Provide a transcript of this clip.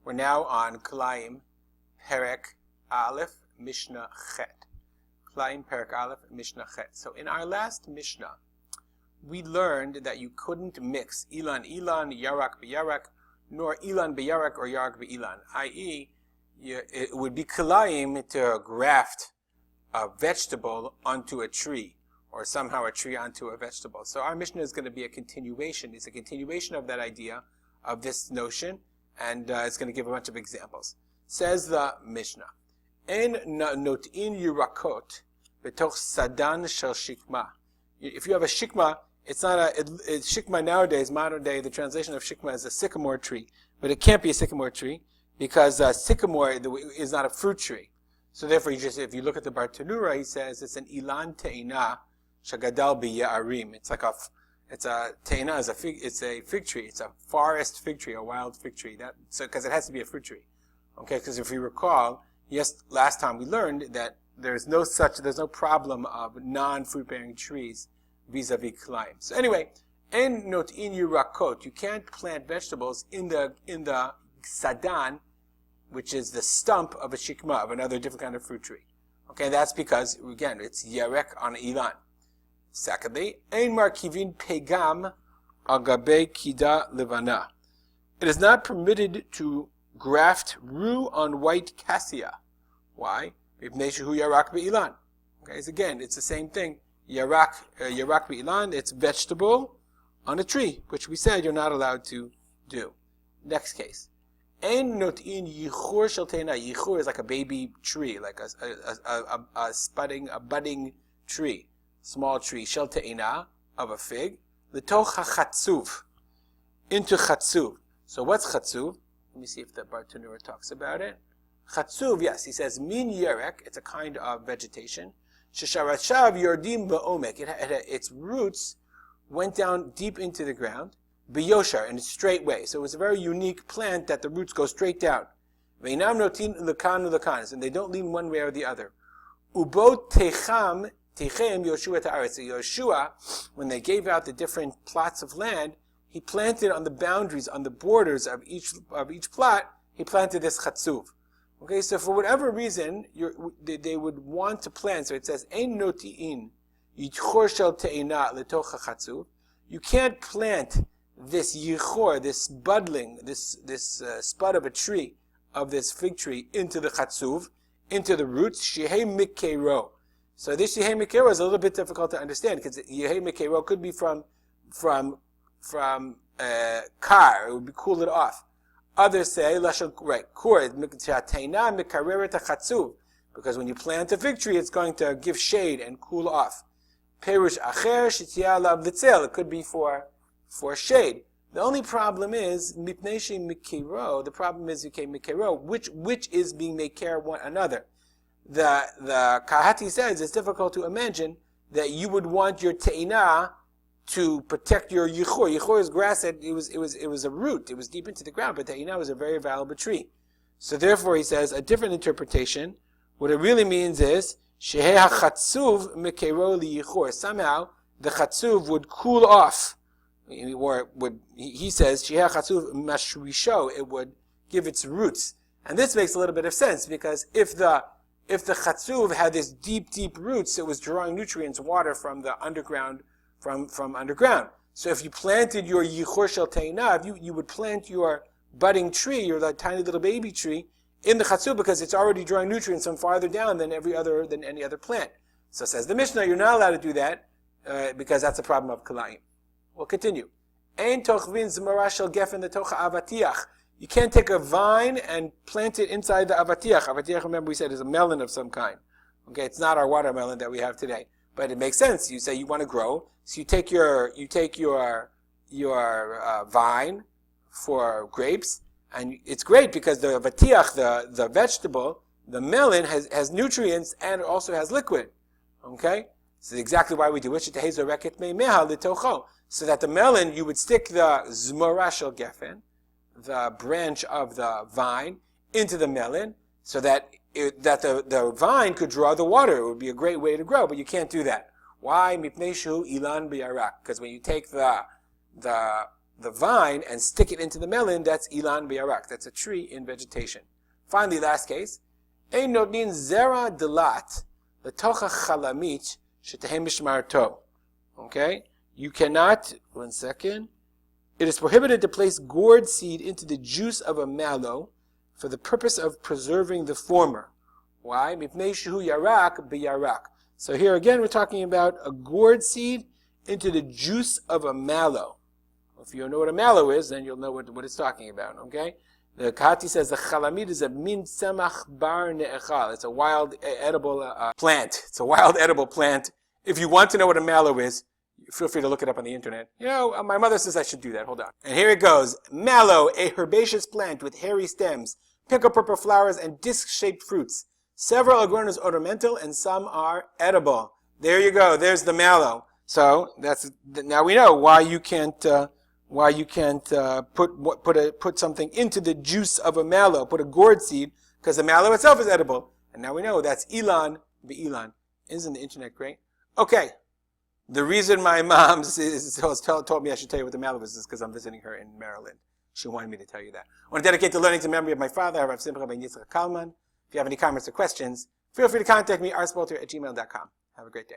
We're now on Kilayim, Perek Aleph, Mishnah Chet. Kilayim, Perek Aleph, Mishnah Chet. So in our last Mishnah, we learned that you couldn't mix Ilan, Yarak, B'Yarak, nor Ilan, B'Yarak, or Yarak, B'ilan, i.e., it would be Kilayim to graft a vegetable onto a tree, or somehow a tree onto a vegetable. So our Mishnah is going to be a continuation. It's a continuation of that idea, of this notion, and it's going to give a bunch of examples. Says the Mishnah, En not'in yirakot betoch sadan shel shikma. If you have a shikma, it's not it's shikma nowadays, modern day, the translation of shikma is a sycamore tree, but it can't be a sycamore tree because sycamore is not a fruit tree. So therefore, if you look at the Bartanura, he says it's an ilan te'ina shagadal b'ya'arim. It's a te'ina it's a fig tree. It's a forest fig tree, a wild fig tree. Because it has to be a fruit tree. Okay, because if you recall, last time we learned that there's no problem of non-fruit bearing trees vis-a-vis Kilayim. So anyway, en not in yirakot, you can't plant vegetables in the sadan, which is the stump of a shikma, of another different kind of fruit tree. Okay, that's because, again, it's yarek on ilan. Secondly, ein markivin pegam agabe kida levana. It is not permitted to graft rue on white cassia. Why? Yarak be'ilan. Okay, so again, it's the same thing. Yarak be'ilan, it's vegetable on a tree, which we said you're not allowed to do. Next case. Ein not'in yichur shel teina. Yichur is like a baby tree, like a budding tree, small tree, shel teina, of a fig, letoch hachatzuv, into chatzuv. So what's chatzuv? Let me see if the Bartanura talks about it. Chatzuv, yes, he says min yerek. It's a kind of vegetation. Shesharashav yordim ba'omek. Its roots went down deep into the ground. B'yoshar, in a straight way. So it's a very unique plant that the roots go straight down. Ve'inam notin lekan ulekan, and they don't lean one way or the other. Ubot techem Yoshua ta'aretz. So Yoshua, when they gave out the different plots of land, he planted on the boundaries, on the borders of each plot, he planted this chatzuv. Okay, so for whatever reason, they would want to plant. So it says, Ein noti'in yichor shel te'ina letoch chatzuv. You can't plant this yichor, this budling, this spud of a tree, of this fig tree, into the chatzuv, into the roots, shehei mikero. So this yehei mikero is a little bit difficult to understand, because yehei mikero could be from kar, it would be cool it off. Others say, because when you plant a fig tree, it's going to give shade and cool off. Perush acher shitya lav litzel, it could be for shade. The only problem is mipnei mikero. The problem is mikero, which is being meker one another. The Kahati says it's difficult to imagine that you would want your te'ina to protect your yichur. Yichur is grass that it was a root. It was deep into the ground, but te'ina was a very valuable tree. So therefore, he says a different interpretation. What it really means is shehei hachatzuv mikero liyichur. Somehow the chatzuv would cool off, or he says shehei hachatzuv mashrisho. It would give its roots, and this makes a little bit of sense, because if the chatzuv had this deep roots, it was drawing nutrients, water from the underground, from underground. So if you planted your yichur shel teina, you would plant your budding tree, your tiny little baby tree, in the chatzuv, because it's already drawing nutrients from farther down than any other plant. So says the Mishnah, you're not allowed to do that, because that's a problem of Kilayim. We'll continue. Ein tochvin zmara shel gefen letoch avatiach. You can't take a vine and plant it inside the avatiach. Avatiach, remember we said, is a melon of some kind. Okay, it's not our watermelon that we have today, but it makes sense. You say you want to grow, so you take your vine for grapes, and it's great because the avatiach, the vegetable, the melon has nutrients and it also has liquid. Okay, so exactly why we do it. So that the melon, you would stick the zmora shel gefen, the branch of the vine, into the melon, so that the vine could draw the water. It would be a great way to grow, but you can't do that. Why? Mipnei shehu ilan b'yarak. Because when you take the the vine and stick it into the melon, that's ilan biyarak. That's a tree in vegetation. Finally, last case. Ein notnin zera delat letocha chalamit shetehem mishmarto. Okay? You cannot, one second. It is prohibited to place gourd seed into the juice of a mallow for the purpose of preserving the former. Why? Mipnei shehu yarak biyarak. So here again we're talking about a gourd seed into the juice of a mallow. If you know what a mallow is, then you'll know what it's talking about, okay? The Kahati says the chalamid is a min semach bar ne'echal. It's a wild edible plant. It's a wild edible plant. If you want to know what a mallow is, feel free to look it up on the internet. You know, my mother says I should do that. Hold on. And here it goes. Mallow, a herbaceous plant with hairy stems, pink or purple flowers, and disc-shaped fruits. Several are grown as ornamental, and some are edible. There you go. There's the mallow. So now we know why you can't put something into the juice of a mallow, put a gourd seed, because the mallow itself is edible. And now we know that's ilan bi'ilan. Isn't the internet great? Okay. The reason my mom told me I should tell you what the mallow is because I'm visiting her in Maryland. She wanted me to tell you that. I want to dedicate the learning to memory of my father, Harav Simcha by Yitzchak Kalman. If you have any comments or questions, feel free to contact me, rspolter@gmail.com. Have a great day.